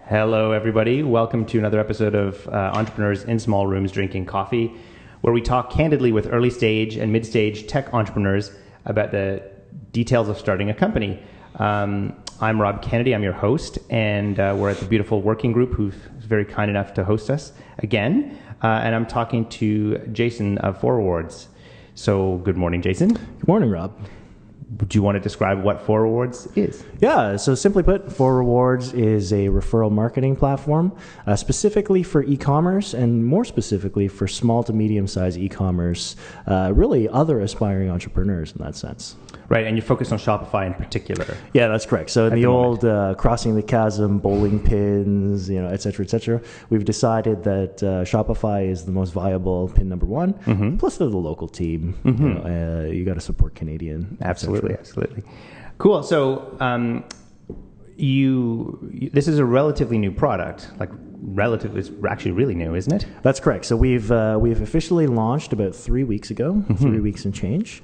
Hello, everybody. Welcome to another episode of Entrepreneurs in Small Rooms Drinking Coffee, where we talk candidly with early stage and mid stage tech entrepreneurs about the details of starting a company. I'm Rob Kennedy. I'm your host, and we're at the beautiful working group who's very kind enough to host us again. And I'm talking to Jason of Forewards. So good morning, Jason. Good morning, Rob. Do you want to describe what Forewards is? Yeah, so simply put, Forewards is a referral marketing platform specifically for e-commerce and more specifically for small to medium-sized e-commerce, really other aspiring entrepreneurs in that sense. Right, and you're focused on Shopify in particular. Yeah, that's correct. So in the old crossing the chasm, bowling pins, et cetera, we've decided that Shopify is the most viable pin number one. Mm-hmm. Plus they're the local team. Mm-hmm. You got to support Canadian. Absolutely. Cool. So this is a relatively new product. It's actually really new, isn't it? That's correct. So we've officially launched about 3 weeks ago, mm-hmm. 3 weeks and change.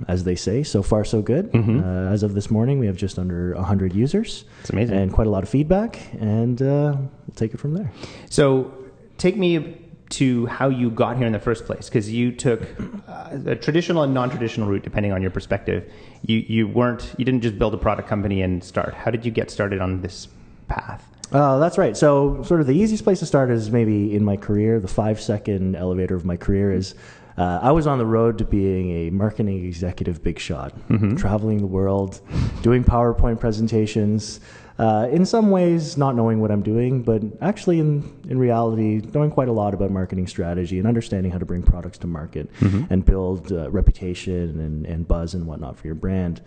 As they say, so far so good. Mm-hmm. As of this morning, we have just under 100 users. It's amazing. And quite a lot of feedback, and we'll take it from there. So take me to how you got here in the first place, because you took a traditional and non-traditional route, depending on your perspective. You didn't just build a product company and start. How did you get started on this path? That's right. So sort of the easiest place to start is maybe in my career. The 5-second elevator of my career is I was on the road to being a marketing executive big shot, mm-hmm. traveling the world, doing PowerPoint presentations, in some ways not knowing what I'm doing, but actually in reality knowing quite a lot about marketing strategy and understanding how to bring products to market mm-hmm. and build reputation and buzz and whatnot for your brand.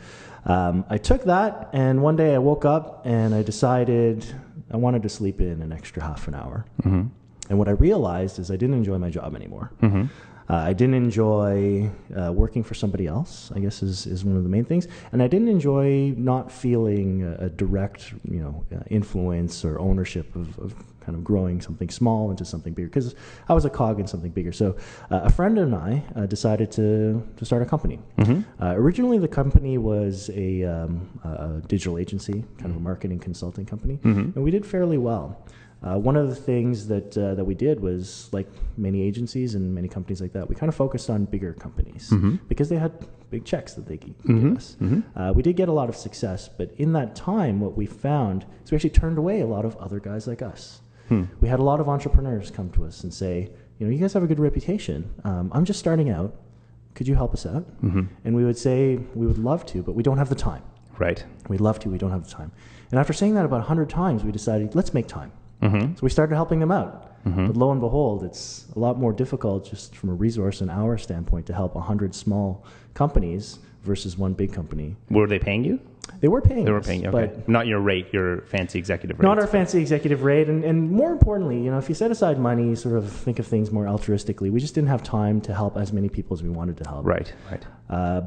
I took that, and one day I woke up and I decided I wanted to sleep in an extra half an hour. Mm-hmm. And what I realized is I didn't enjoy my job anymore. Mm-hmm. I didn't enjoy working for somebody else, I guess is one of the main things. And I didn't enjoy not feeling a direct, influence or ownership of kind of growing something small into something bigger, because I was a cog in something bigger. So a friend and I decided to start a company. Mm-hmm. Originally, the company was a digital agency, kind of a marketing consulting company, mm-hmm. and we did fairly well. One of the things that we did was, like many agencies and many companies like that, we kind of focused on bigger companies mm-hmm. because they had big checks that they could mm-hmm. give us. Mm-hmm. We did get a lot of success, but in that time, what we found is we actually turned away a lot of other guys like us. We had a lot of entrepreneurs come to us and say, you guys have a good reputation. I'm just starting out. Could you help us out? Mm-hmm. And we would say, we would love to, but we don't have the time. Right. We'd love to, we don't have the time. And after saying that about 100 times, we decided, let's make time. Mm-hmm. So we started helping them out. Mm-hmm. But lo and behold, it's a lot more difficult just from a resource and hour standpoint to help 100 small companies versus one big company. Were they paying you? They were paying us. They were paying you, okay. But not your rate, your fancy executive rate. Not our fancy executive rate. And more importantly, if you set aside money, sort of think of things more altruistically, we just didn't have time to help as many people as we wanted to help. Right.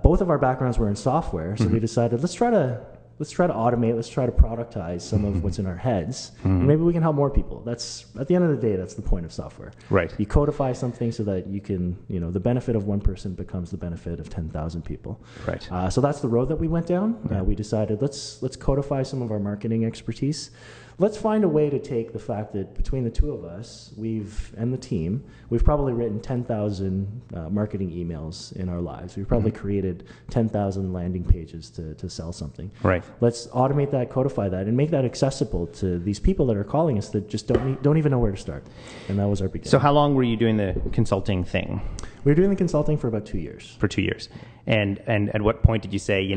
Both of our backgrounds were in software, so mm-hmm. we decided, let's try to automate, let's try to productize some of what's in our heads. Mm-hmm. And maybe we can help more people. That's, at the end of the day, that's the point of software. Right. You codify something so that you can, the benefit of one person becomes the benefit of 10,000 people. Right. So that's the road that we went down. Yeah. We decided, let's codify some of our marketing expertise. Let's find a way to take the fact that between the two of us, and the team, we've probably written 10,000 marketing emails in our lives. We've probably mm-hmm. created 10,000 landing pages to sell something. Right. Let's automate that, codify that, and make that accessible to these people that are calling us that just don't even know where to start. And that was our beginning. So how long were you doing the consulting thing? We were doing the consulting for about 2 years. For 2 years. And at what point did you say,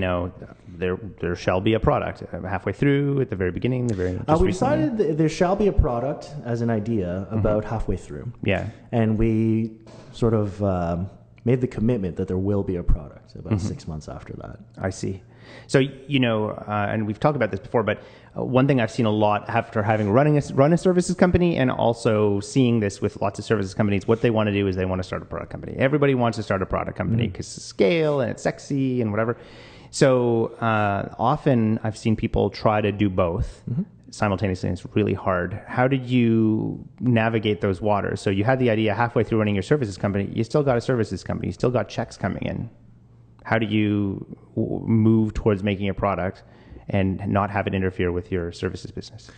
there shall be a product? Halfway through, at the very beginning, we decided there shall be a product as an idea about mm-hmm. halfway through. Yeah. And we sort of made the commitment that there will be a product about mm-hmm. 6 months after that. I see. So, and we've talked about this before, but one thing I've seen a lot after having run a services company and also seeing this with lots of services companies, what they want to do is they want to start a product company. Everybody wants to start a product company because mm-hmm. it's scale and it's sexy and whatever. So often I've seen people try to do both mm-hmm. simultaneously, and it's really hard. How did you navigate those waters? So you had the idea halfway through running your services company, you still got a services company, you still got checks coming in. How do you move towards making a product and not have it interfere with your services business?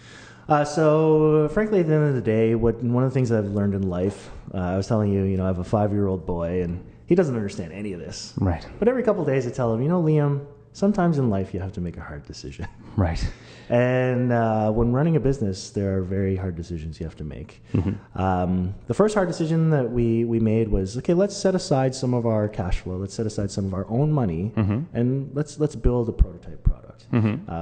So frankly, at the end of the day, one of the things I've learned in life, I was telling you, I have a 5-year-old boy, and he doesn't understand any of this. Right. But every couple of days I tell him, Liam, sometimes in life you have to make a hard decision. Right. And when running a business, there are very hard decisions you have to make. The first hard decision that we made was, okay, let's set aside some of our cash flow, let's set aside some of our own money, and let's build a prototype product.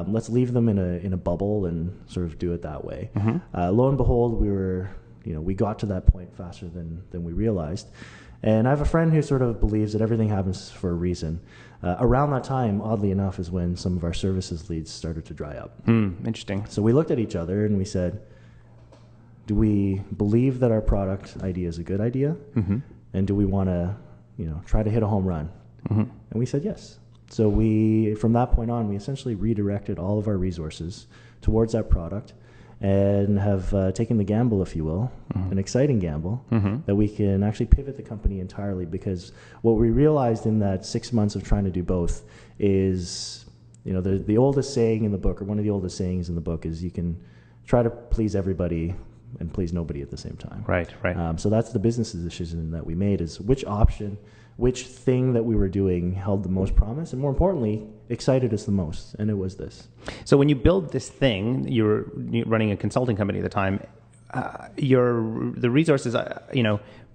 Let's leave them in a bubble and sort of do it that way. Lo and behold, we got to that point faster than we realized. And I have a friend who sort of believes that everything happens for a reason. Around that time, oddly enough, is when some of our services leads started to dry up. Interesting. So we looked at each other and we said, do we believe that our product idea is a good idea? And do we want to, try to hit a home run? And we said yes. So from that point on, we essentially redirected all of our resources towards that product and have taken the gamble, if you will, an exciting gamble, that we can actually pivot the company entirely, because what we realized in that 6 months of trying to do both is, the oldest saying in the book, or one of the oldest sayings in the book, is you can try to please everybody and please nobody at the same time. Right. So that's the business decision that we made, is which thing that we were doing held the most promise, and more importantly, excited us the most, and it was this. So when you build this thing, you're running a consulting company at the time, the resources,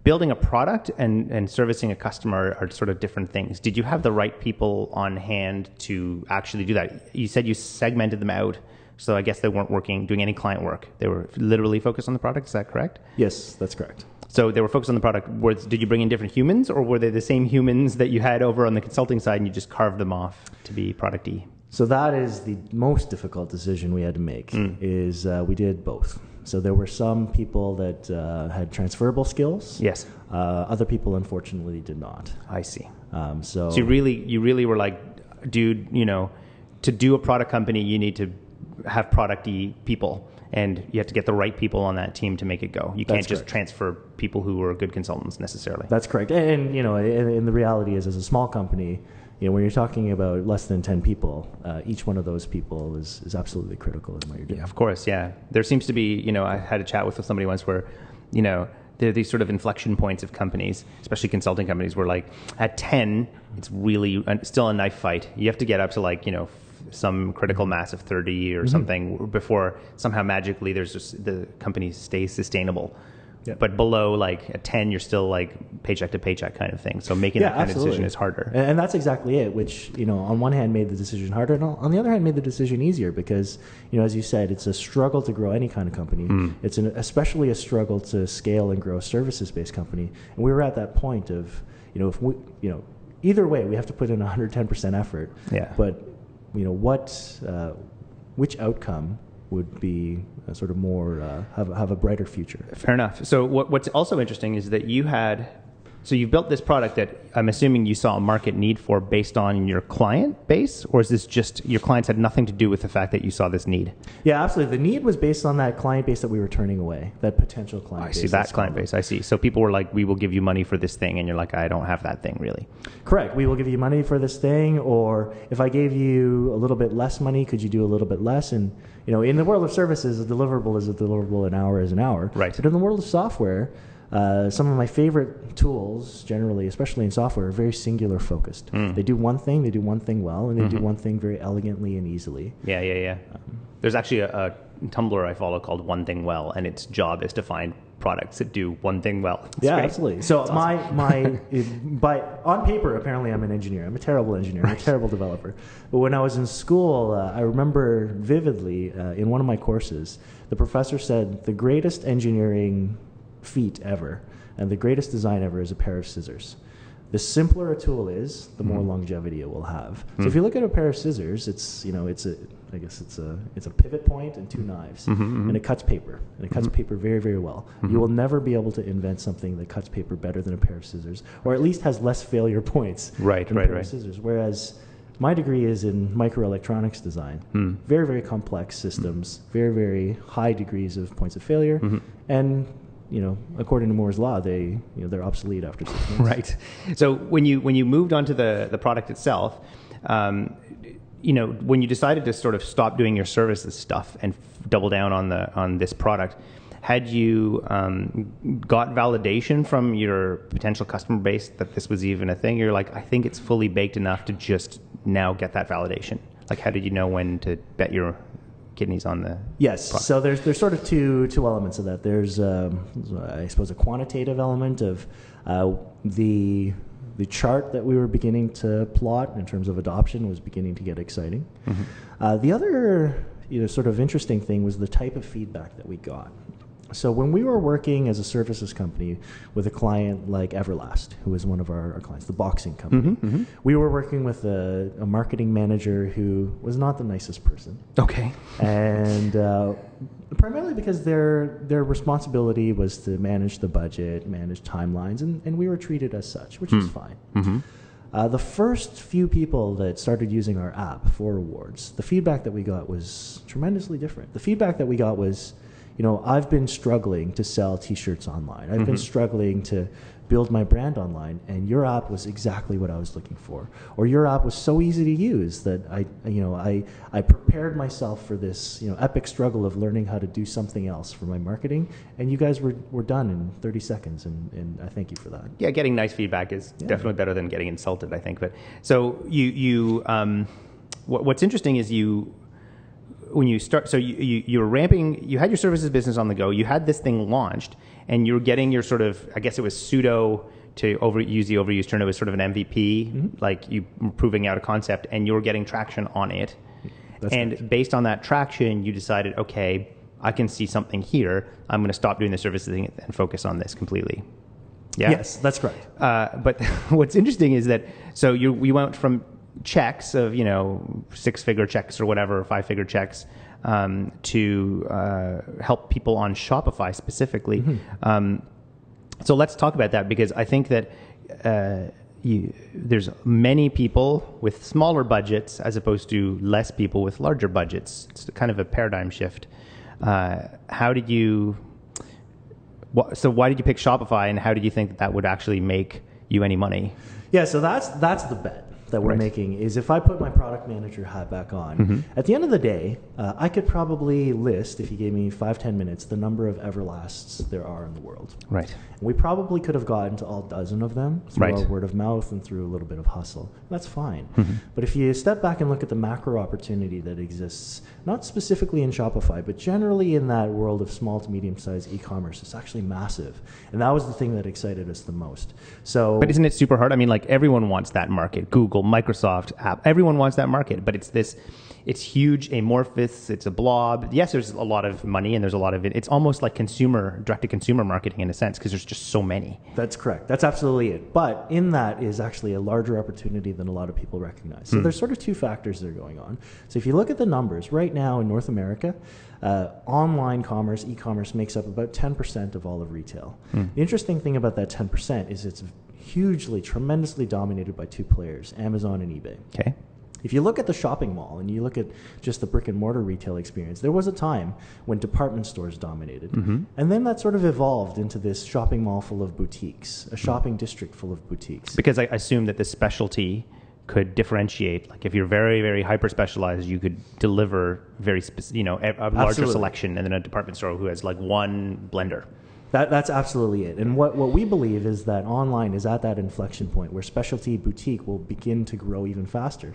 building a product and servicing a customer are sort of different things. Did you have the right people on hand to actually do that? You said you segmented them out, so I guess they weren't doing any client work. They were literally focused on the product. Is that correct? Yes, that's correct. So they were focused on the product. Did you bring in different humans, or were they the same humans that you had over on the consulting side and you just carved them off to be product-y? So that is the most difficult decision we had to make, is we did both. So there were some people that had transferable skills. Yes. Other people, unfortunately, did not. I see. So you really were like, dude, to do a product company, you need to have product-y people. And you have to get the right people on that team to make it go. You can't just transfer people who are good consultants necessarily. That's correct. And and the reality is, as a small company, when you're talking about less than 10 people, each one of those people is absolutely critical in what you're doing. Yeah, of course, yeah. There seems to be, I had a chat with somebody once where, there are these sort of inflection points of companies, especially consulting companies, where like at 10, it's really still a knife fight. You have to get up to some critical mass of 30 or something before somehow magically there's just the company stays sustainable. Yep. But below at 10, you're still paycheck to paycheck kind of thing. So making that kind of decision is harder. And that's exactly it, which, on one hand made the decision harder, and on the other hand made the decision easier, because, as you said, it's a struggle to grow any kind of company. It's especially a struggle to scale and grow a services-based company. And we were at that point of, if we, either way, we have to put in 110% effort. Yeah. But which outcome would be sort of more have a brighter future? Fair enough. So what's also interesting is that you've built this product that I'm assuming you saw a market need for based on your client base, or is this just your clients had nothing to do with the fact that you saw this need? Yeah, absolutely. The need was based on that client base that we were turning away, that potential client base. I see, that client base. I see. So people were like, we will give you money for this thing, and you're like, I don't have that thing really. Correct. We will give you money for this thing, or if I gave you a little bit less money, could you do a little bit less? And in the world of services, a deliverable is a deliverable, an hour is an hour. Right. But in the world of software, some of my favorite tools, generally, especially in software, are very singular focused. They do one thing well, and they do one thing very elegantly and easily. Yeah. There's actually a Tumblr I follow called One Thing Well, and its job is to find products that do one thing well. It's great. Absolutely. So on paper, apparently I'm an engineer. I'm a terrible engineer. I'm a terrible developer. But when I was in school, I remember vividly in one of my courses, the professor said the greatest engineering feat ever and the greatest design ever is a pair of scissors. The simpler a tool is, the more longevity it will have. So if you look at a pair of scissors, it's a pivot point and two knives, and it cuts paper, and it cuts paper very, very well. You will never be able to invent something that cuts paper better than a pair of scissors, or at least has less failure points than a pair of scissors. Whereas my degree is in microelectronics design, very, very complex systems, very, very high degrees of points of failure, and according to Moore's law, they're obsolete after 6 months. Right. So when you moved on to the product itself, when you decided to sort of stop doing your services stuff and double down on this product, had you got validation from your potential customer base that this was even a thing? You're like, I think it's fully baked enough to just now get that validation. Like, how did you know when to bet your kidneys on the Yes. product? So there's sort of two elements of that. There's, I suppose, a quantitative element of the chart that we were beginning to plot in terms of adoption was beginning to get exciting. The other sort of interesting thing was the type of feedback that we got. So when we were working as a services company with a client like Everlast, who was one of our clients, the boxing company, we were working with a marketing manager who was not the nicest person. Okay. And primarily because their responsibility was to manage the budget, manage timelines, and we were treated as such, which is fine. The first few people that started using our app, Forewards, the feedback that we got was tremendously different. The feedback that we got was, I've been struggling to sell T-shirts online. I've been struggling to build my brand online, and your app was exactly what I was looking for. Or your app was so easy to use that I prepared myself for this epic struggle of learning how to do something else for my marketing, and you guys were done in 30 seconds, and I thank you for that. Yeah, getting nice feedback is definitely better than getting insulted, I think. But so what's interesting is when you start, so you're ramping, you had your services business on the go, you had this thing launched, and you're getting your sort of, I guess it was pseudo, to use the overused term, it was sort of an MVP, like you were proving out a concept, and you were getting traction on it. That's and nice. Based on that traction, you decided, okay, I can see something here. I'm going to stop doing the services thing and focus on this completely. Yeah? Yes, that's correct. But what's interesting is that, so we went from checks of, 6-figure checks or whatever, 5-figure checks, to help people on Shopify specifically. So let's talk about that, because I think that there's many people with smaller budgets as opposed to less people with larger budgets. It's kind of a paradigm shift. Why did you pick Shopify, and how did you think that would actually make you any money? Yeah, so that's the bet that we're making, is if I put my product manager hat back on, at the end of the day, I could probably list, if you gave me 5-10 minutes, the number of Everlasts there are in the world. Right. And we probably could have gotten to all dozen of them through our word of mouth and through a little bit of hustle. That's fine. But if you step back and look at the macro opportunity that exists, not specifically in Shopify, but generally in that world of small to medium-sized e-commerce, it's actually massive. And that was the thing that excited us the most. So, but isn't it super hard? I mean, like, everyone wants that market. Google, Microsoft, App, everyone wants that market, but it's huge, amorphous, it's a blob. Yes, there's a lot of money and there's a lot of it. It's almost like direct-to-consumer marketing in a sense, because there's just so many. That's correct. That's absolutely it. But in that is actually a larger opportunity than a lot of people recognize. So there's sort of two factors that are going on. So if you look at the numbers, right now in North America, online commerce, e-commerce makes up about 10% of all of retail. The interesting thing about that 10% is it's tremendously dominated by two players, Amazon and eBay. Okay. If you look at the shopping mall and you look at just the brick and mortar retail experience, there was a time when department stores dominated. And then that sort of evolved into this shopping mall full of boutiques, a shopping district full of boutiques. Because I assume that the specialty could differentiate. Like, if you're very, very hyper specialized, you could deliver a larger selection, and then a department store who has like one blender. That's absolutely it. And what we believe is that online is at that inflection point where specialty boutique will begin to grow even faster.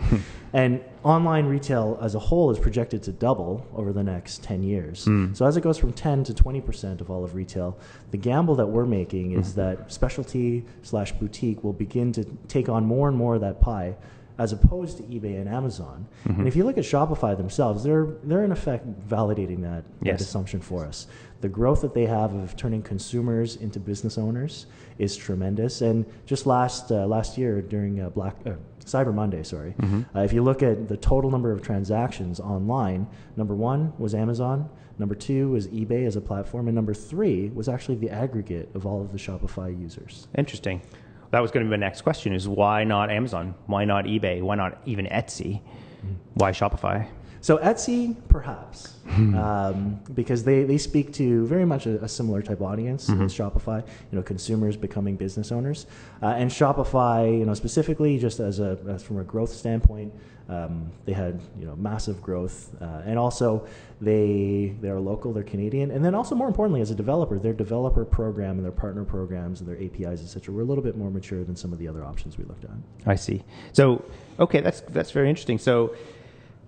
And online retail as a whole is projected to double over the next 10 years. So as it goes from 10 to 20% of all of retail, the gamble that we're making is that specialty/boutique will begin to take on more and more of that pie, as opposed to eBay and Amazon. And if you look at Shopify themselves, they're in effect validating that assumption for us. The growth that they have of turning consumers into business owners is tremendous. And just last year during Cyber Monday, if you look at the total number of transactions online, number 1 was Amazon, number 2 was eBay as a platform, and number 3 was actually the aggregate of all of the Shopify users. Interesting. That was going to be my next question, is why not Amazon? Why not eBay? Why not even Etsy? Why Shopify? So Etsy, perhaps, because they speak to very much a similar type audience as Shopify. Consumers becoming business owners, and Shopify, specifically, just as from a growth standpoint, they had massive growth, and also they are local, they're Canadian, and then also more importantly, as a developer, their developer program and their partner programs and their APIs, etc., were a little bit more mature than some of the other options we looked at. I see. So okay, that's very interesting. So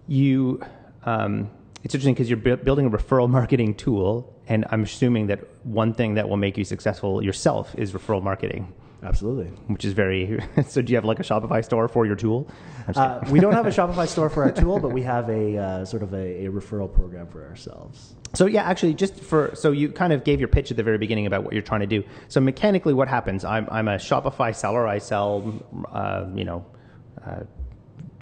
you, it's interesting because you're building a referral marketing tool, and I'm assuming that one thing that will make you successful yourself is referral marketing. Absolutely. Which is very. So do you have like a Shopify store for your tool? We don't have a Shopify store for our tool, but we have a sort of a referral program for ourselves. So yeah, actually, so you kind of gave your pitch at the very beginning about what you're trying to do. So mechanically, what happens? I'm a Shopify seller. I sell,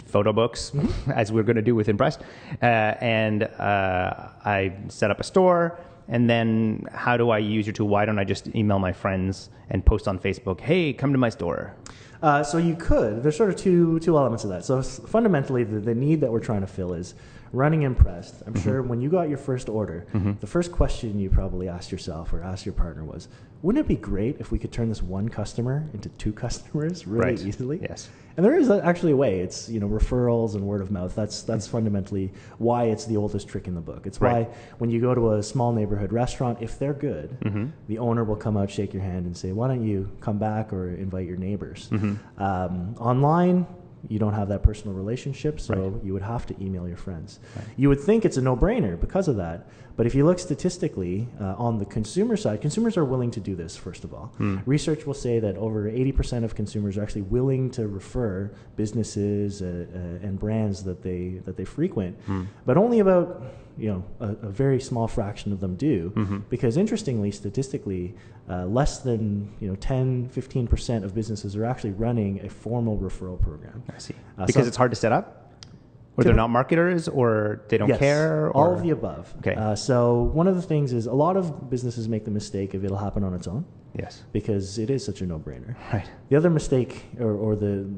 photo books, as we're going to do with Impressed, and I set up a store. And then how do I use your tool? Why don't I just email my friends and post on Facebook, hey, come to my store? So you could. There's sort of two elements of that. So fundamentally, the need that we're trying to fill is running Impressed. I'm sure when you got your first order, the first question you probably asked yourself or asked your partner was, wouldn't it be great if we could turn this one customer into two customers really easily? Yes. And there is actually a way. It's referrals and word of mouth. That's fundamentally why it's the oldest trick in the book. It's why when you go to a small neighborhood restaurant, if they're good, the owner will come out, shake your hand, and say, "Why don't you come back or invite your neighbors?" Online, you don't have that personal relationship, so you would have to email your friends. You would think it's a no-brainer because of that, but if you look statistically on the consumer side, consumers are willing to do this, first of all. Research will say that over 80% of consumers are actually willing to refer businesses and brands that they frequent, but only about a very small fraction of them do, because interestingly, statistically, less than 10-15% of businesses are actually running a formal referral program. I see. Because it's hard to set up? Or they're not marketers, or they don't care? Or? All of the above. Okay. So one of the things is a lot of businesses make the mistake of it'll happen on its own. Yes. Because it is such a no-brainer. Right. The other mistake, or the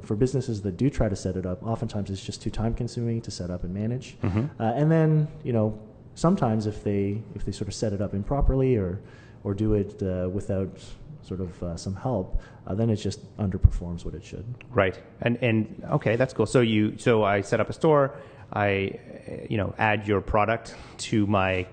for businesses that do try to set it up, oftentimes it's just too time-consuming to set up and manage. And then sometimes if they sort of set it up improperly or do it without sort of some help, then it just underperforms what it should. Right. And okay, that's cool. So I set up a store. I add your product to my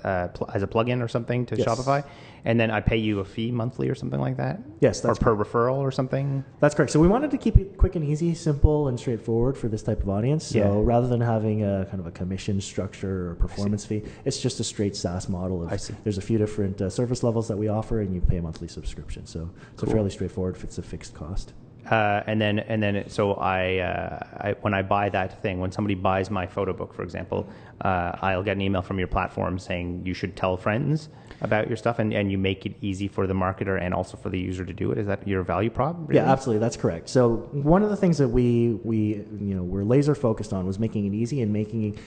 as a plugin or something to Shopify, and then I pay you a fee monthly or something like that? Yes. That's per referral or something? That's correct. So we wanted to keep it quick and easy, simple and straightforward for this type of audience. So rather than having a kind of a commission structure or performance fee, it's just a straight SaaS model. There's a few different service levels that we offer, and you pay a monthly subscription. So it's fairly straightforward if it's a fixed cost. And then, so I when I buy that thing, when somebody buys my photo book, for example, I'll get an email from your platform saying you should tell friends about your stuff, and you make it easy for the marketer and also for the user to do it. Is that your value prop? Really? Yeah, absolutely. That's correct. So one of the things that we were laser focused on was making it easy and making it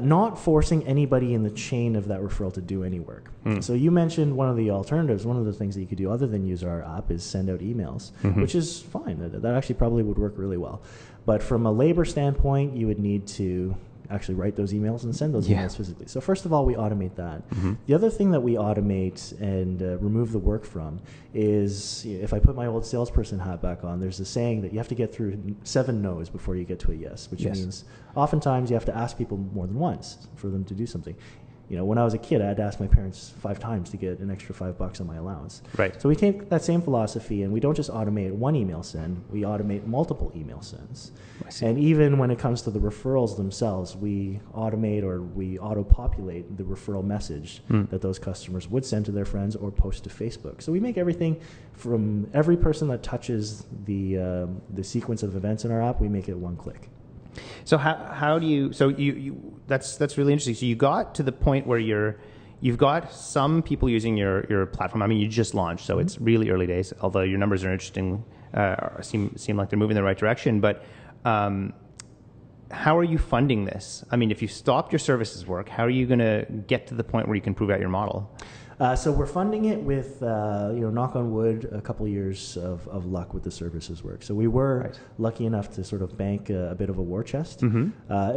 not forcing anybody in the chain of that referral to do any work. So you mentioned one of the alternatives, one of the things that you could do other than use our app is send out emails, which is fine. That actually probably would work really well. But from a labor standpoint, you would need to actually write those emails and send those emails physically. So first of all, we automate that. The other thing that we automate and remove the work from is, if I put my old salesperson hat back on, there's a saying that you have to get through 7 no's before you get to a yes, which means oftentimes you have to ask people more than once for them to do something. When I was a kid, I had to ask my parents 5 times to get an extra $5 on my allowance. Right. So we take that same philosophy and we don't just automate one email send, we automate multiple email sends. And even when it comes to the referrals themselves, we automate or we auto-populate the referral message that those customers would send to their friends or post to Facebook. So we make everything from every person that touches the sequence of events in our app, we make it one click. So how do you? So you that's really interesting. So you got to the point where you've got some people using your platform. I mean, you just launched, so it's really early days. Although your numbers are interesting, seem like they're moving in the right direction. But how are you funding this? I mean, if you stopped your services work, how are you going to get to the point where you can prove out your model? So we're funding it with, knock on wood, a couple of years of luck with the services work. So we were lucky enough to sort of bank a bit of a war chest. And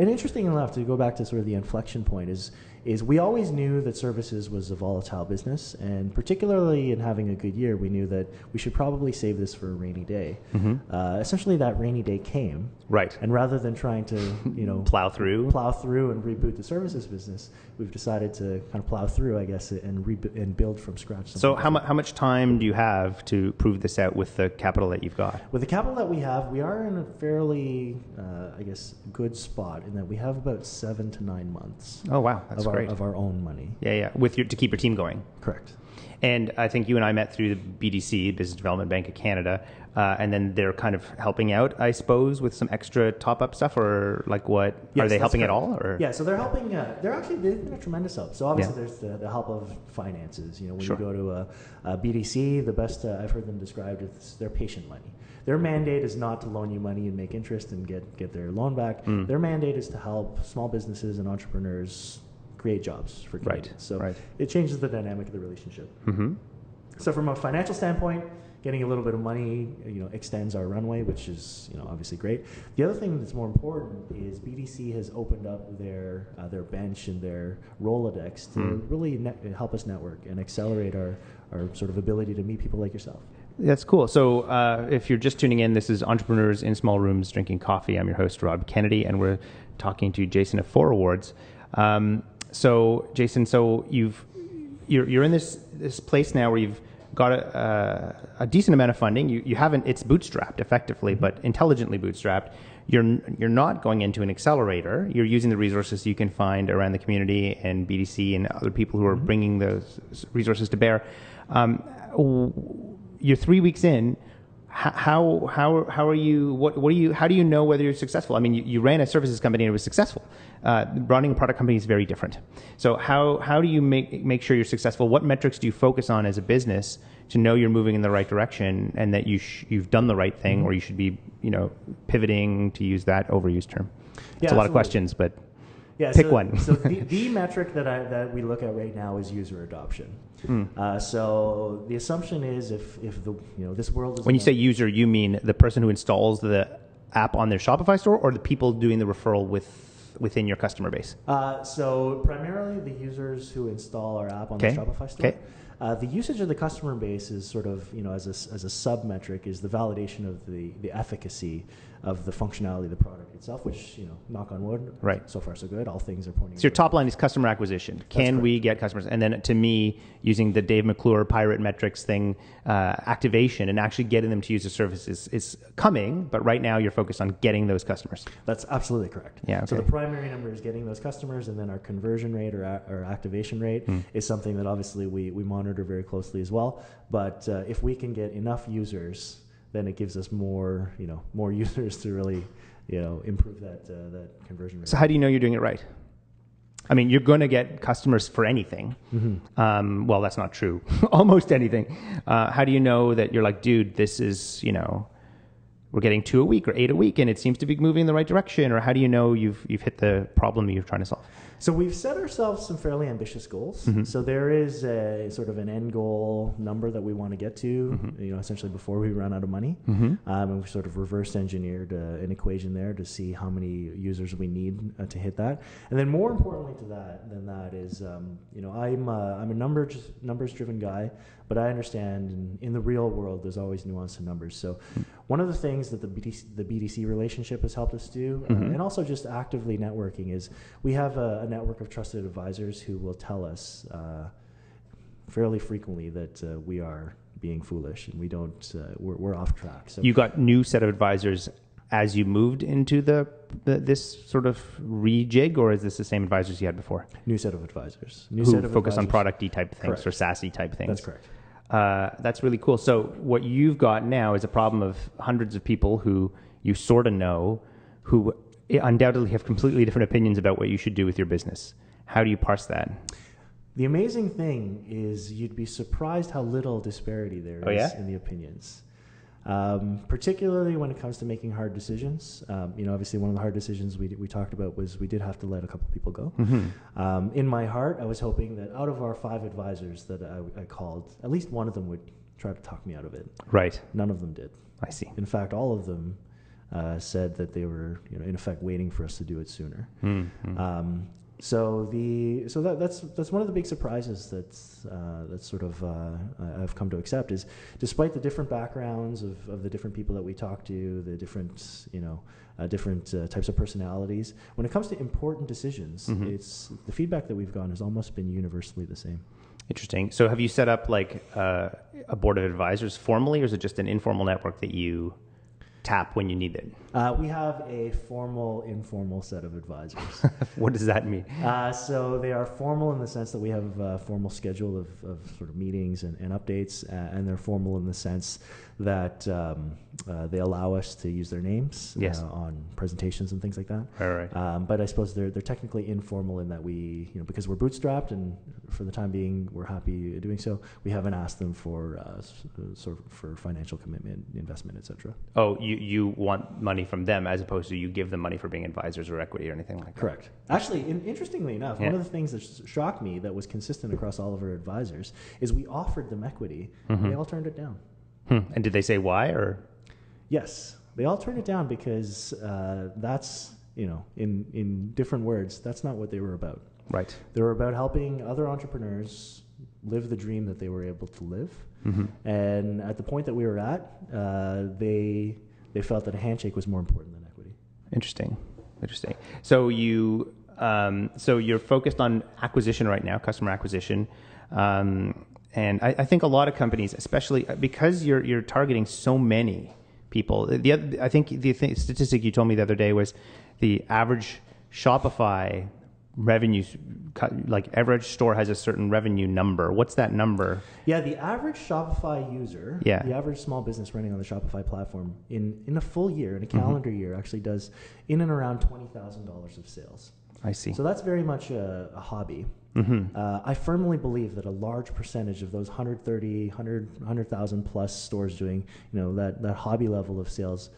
interesting enough, to go back to sort of the inflection point, is we always knew that services was a volatile business, and particularly in having a good year, we knew that we should probably save this for a rainy day. Essentially, that rainy day came. Right. And rather than trying to, plow through and reboot the services business, we've decided to kind of plow through, I guess, and build from scratch. So how much time do you have to prove this out with the capital that you've got? With the capital that we have, we are in a fairly, good spot in that we have about 7 to 9 months. Oh, wow. That's great. Of our own money. Yeah. To keep your team going. Correct. And I think you and I met through the BDC, Business Development Bank of Canada, and then they're kind of helping out, I suppose, with some extra top-up stuff, or like what? Yes, are they helping at all? Or? Yeah, so they're helping. They've been a tremendous help. So obviously there's the help of finances. When you go to a BDC, the best I've heard them described is their patient money. Their mandate is not to loan you money and make interest and get their loan back. Their mandate is to help small businesses and entrepreneurs create jobs for Canadians. So it changes the dynamic of the relationship. So from a financial standpoint, getting a little bit of money, extends our runway, which is, obviously great. The other thing that's more important is BDC has opened up their bench and their Rolodex to really help us network and accelerate our sort of ability to meet people like yourself. That's cool. So if you're just tuning in, this is Entrepreneurs in Small Rooms Drinking Coffee. I'm your host, Rob Kennedy, and we're talking to Jason of Forewards. So Jason, you're in this place now where you've got a decent amount of funding. You haven't, it's bootstrapped effectively, but intelligently bootstrapped. You're not going into an accelerator. You're using the resources you can find around the community and BDC and other people who are bringing those resources to bear. You're 3 weeks in. How are you? How do you know whether you're successful? I mean, you ran a services company and it was successful. Running a product company is very different. So how do you make sure you're successful? What metrics do you focus on as a business to know you're moving in the right direction and that you've done the right thing, or you should be pivoting, to use that overused term? It's a lot of questions, but pick one. So the metric that we look at right now is user adoption. So the assumption is if this world is, when you say user, you mean the person who installs the app on their Shopify store, or the people doing the referral within your customer base? So primarily the users who install our app on the Shopify store. The usage of the customer base is sort of, as a sub metric, is the validation of the efficacy of the functionality of the product itself, which, knock on wood, so far so good. All things are pointing. So your top line is customer acquisition. Can we get customers? And then to me, using the Dave McClure pirate metrics thing, activation and actually getting them to use the service is coming, but right now you're focused on getting those customers. That's absolutely correct. Yeah. Okay. So the primary number is getting those customers, and then our conversion rate or activation rate is something that obviously we monitor very closely as well. But if we can get enough users, then it gives us more users to really, improve that conversion rate. So how do you know you're doing it right? I mean, you're going to get customers for anything. Well, that's not true. Almost anything. How do you know that you're like, dude, this is, we're getting 2 a week or 8 a week, and it seems to be moving in the right direction? Or how do you know you've hit the problem you're trying to solve? So we've set ourselves some fairly ambitious goals. So there is a sort of an end goal number that we want to get to, essentially before we run out of money. And we've sort of reverse engineered an equation there to see how many users we need to hit that. And then more importantly than that is, I'm a numbers driven guy, but I understand in the real world there's always nuance in numbers. So one of the things that the BDC relationship has helped us do, and also just actively networking, is we have a network of trusted advisors who will tell us fairly frequently that we are being foolish and we're off track. So you got new set of advisors as you moved into this sort of rejig, or is this the same advisors you had before? New set of advisors. Who focus on product-y type things. Correct. Or SaaS-y type things. That's correct. That's really cool. So what you've got now is a problem of hundreds of people who you sort of know, who undoubtedly have completely different opinions about what you should do with your business. How do you parse that? The amazing thing is you'd be surprised how little disparity there is in the opinions. particularly when it comes to making hard decisions. Obviously one of the hard decisions we talked about was we did have to let a couple people go. In my heart, I was hoping that out of our 5 advisors that I called, at least one of them would try to talk me out of it. Right. None of them did. I see. In fact, all of them said that they were, in effect, waiting for us to do it sooner. So that's one of the big surprises that's sort of I've come to accept is, despite the different backgrounds of the different people that we talk to, the different different types of personalities, when it comes to important decisions, it's the feedback that we've gotten has almost been universally the same. Interesting. So have you set up like a board of advisors formally, or is it just an informal network that you tap when you need it? We have a formal, informal set of advisors. What does that mean? So they are formal in the sense that we have a formal schedule of sort of meetings and updates, and they're formal in the sense that they allow us to use their names on presentations and things like that. Right. But I suppose they're technically informal in that we, because we're bootstrapped and for the time being we're happy doing so, we haven't asked them for sort of for financial commitment, investment, etc. Oh, you want money from them as opposed to you give them money for being advisors or equity or anything like that? Correct. Actually, interestingly enough, one of the things that shocked me that was consistent across all of our advisors is we offered them equity and they all turned it down. And did they say why? Or yes, they all turned it down because that's, in different words, that's not what they were about. Right. They were about helping other entrepreneurs live the dream that they were able to live. And at the point that we were at, they felt that a handshake was more important than equity. Interesting. So you're focused on acquisition right now, customer acquisition. And I think a lot of companies, especially because you're targeting so many people. I think the statistic you told me the other day was the average Shopify revenues, like average store has a certain revenue number. What's that number? Yeah, the average Shopify user, the average small business running on the Shopify platform in a full year, in a calendar year, actually does in and around $20,000 of sales. I see. So that's very much a hobby. I firmly believe that a large percentage of those 100,000 plus stores doing, that hobby level of sales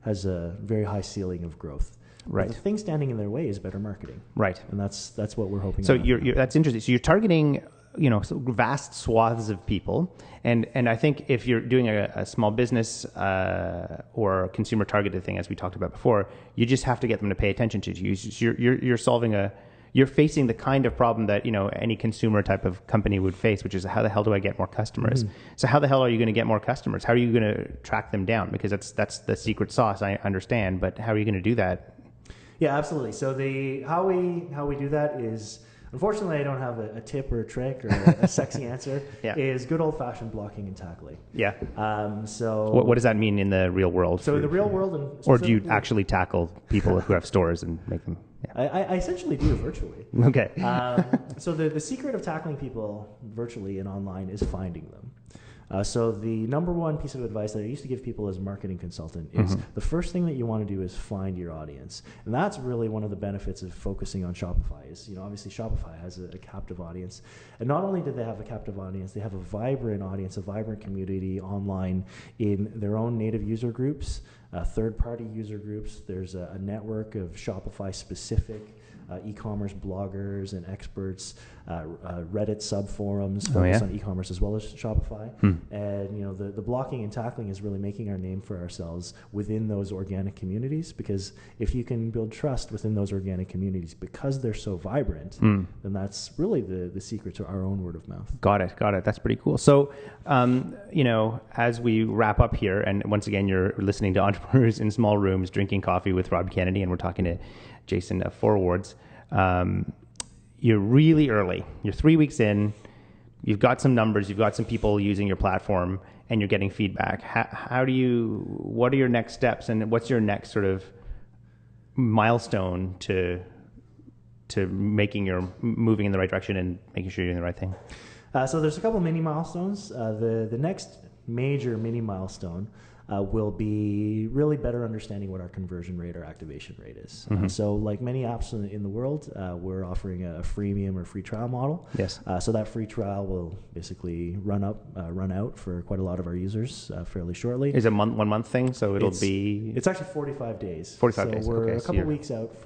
has a very high ceiling of growth. Right. But the thing standing in their way is better marketing. Right. And that's what we're hoping. So that's interesting. So you're targeting, vast swaths of people. And I think if you're doing a small business or a consumer targeted thing, as we talked about before, you just have to get them to pay attention to you. You're facing the kind of problem that, any consumer type of company would face, which is how the hell do I get more customers? So how the hell are you going to get more customers? How are you going to track them down? Because that's the secret sauce, I understand, but how are you going to do that? Yeah, absolutely. So how we do that is, unfortunately, I don't have a tip or a trick or a sexy answer. Is good old fashioned blocking and tackling. Yeah. So what does that mean in the real world? So in the real world, or do you actually tackle people who have stores and make them? Yeah. I essentially do virtually. Okay. So the secret of tackling people virtually and online is finding them. So the number one piece of advice that I used to give people as a marketing consultant is the first thing that you want to do is find your audience. And that's really one of the benefits of focusing on Shopify is, obviously Shopify has a captive audience. And not only do they have a captive audience, they have a vibrant audience, a vibrant community online in their own native user groups, third-party user groups. There's a network of Shopify-specific e-commerce bloggers and experts, Reddit sub-forums focused on e-commerce as well as Shopify. And the blocking and tackling is really making our name for ourselves within those organic communities, because if you can build trust within those organic communities because they're so vibrant, then that's really the secret to our own word of mouth. Got it. That's pretty cool. So, as we wrap up here, and once again, you're listening to Entrepreneurs in Small Rooms, drinking coffee with Rob Kennedy, and we're talking to Jason of Forewards. You're really early. You're 3 weeks in. You've got some numbers. You've got some people using your platform, and you're getting feedback. What are your next steps, and what's your next sort of milestone to moving in the right direction and making sure you're doing the right thing? So there's a couple mini milestones. The next major mini milestone will be really better understanding what our conversion rate or activation rate is. So like many apps in the world, we're offering a freemium or free trial model. Yes. So that free trial will basically run out for quite a lot of our users fairly shortly. Is it 1 month thing? So It's actually 45 days. 45 so days. We're Okay, a couple weeks out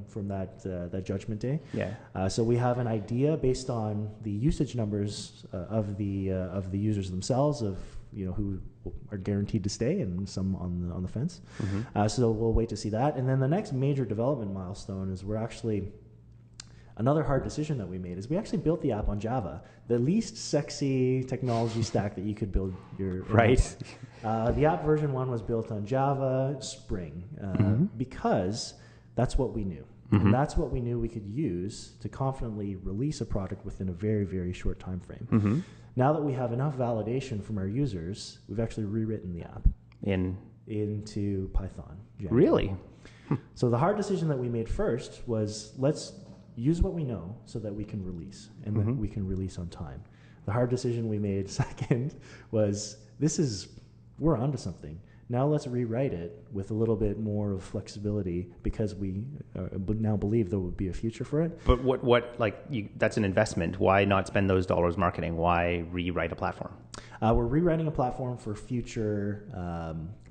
from that judgment day. Yeah. So we have an idea based on the usage numbers of the users themselves, of who are guaranteed to stay and some on the fence. So we'll wait to see that. And then the next major development milestone is another hard decision that we made is we actually built the app on Java, the least sexy technology stack that you could build your right. The app version 1 was built on Java Spring because that's what we knew. And that's what we knew we could use to confidently release a product within a very, very short time frame. Now that we have enough validation from our users, we've actually rewritten the app into Python. Django. Really? So the hard decision that we made first was let's use what we know so that we can release, and that we can release on time. The hard decision we made second was we're onto something. Now let's rewrite it with a little bit more of flexibility because we now believe there would be a future for it. But that's an investment. Why not spend those dollars marketing? Why rewrite a platform? We're rewriting a platform for future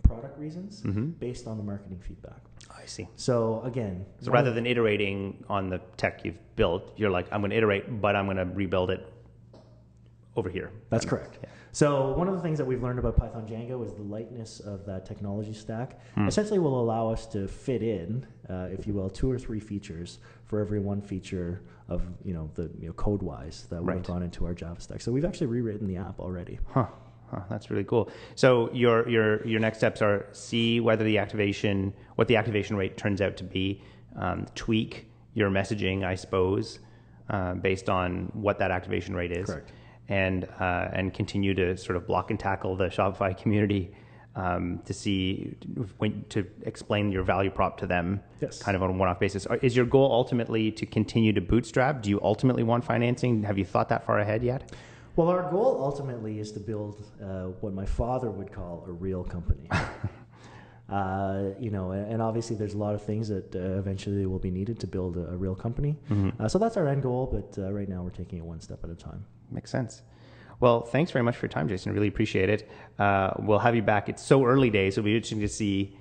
product reasons based on the marketing feedback. I see. So again, rather than iterating on the tech you've built, you're like, I'm going to iterate, but I'm going to rebuild it over here. That's correct. Yeah. So one of the things that we've learned about Python Django is the lightness of that technology stack. Essentially will allow us to fit in, if you will, 2 or 3 features for every one feature of code-wise that would have gone into our Java stack. So we've actually rewritten the app already. That's really cool. So your next steps are see whether what the activation rate turns out to be, tweak your messaging, I suppose, based on what that activation rate is. Correct. And continue to sort of block and tackle the Shopify community to explain your value prop to them, kind of on a one-off basis. Is your goal ultimately to continue to bootstrap? Do you ultimately want financing? Have you thought that far ahead yet? Well, our goal ultimately is to build what my father would call a real company. And obviously there's a lot of things that eventually will be needed to build a real company. So that's our end goal, but right now we're taking it one step at a time. Makes sense. Well, thanks very much for your time, Jason. I really appreciate it. We'll have you back. It's so early days. It'll be interesting to see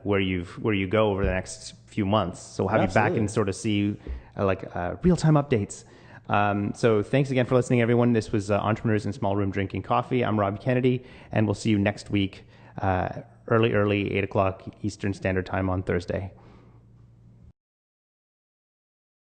where you go over the next few months. So we'll have you back and sort of see real-time updates. So thanks again for listening, everyone. This was Entrepreneurs in Small Room Drinking Coffee. I'm Rob Kennedy, and we'll see you next week, early, 8 o'clock Eastern Standard Time on Thursday.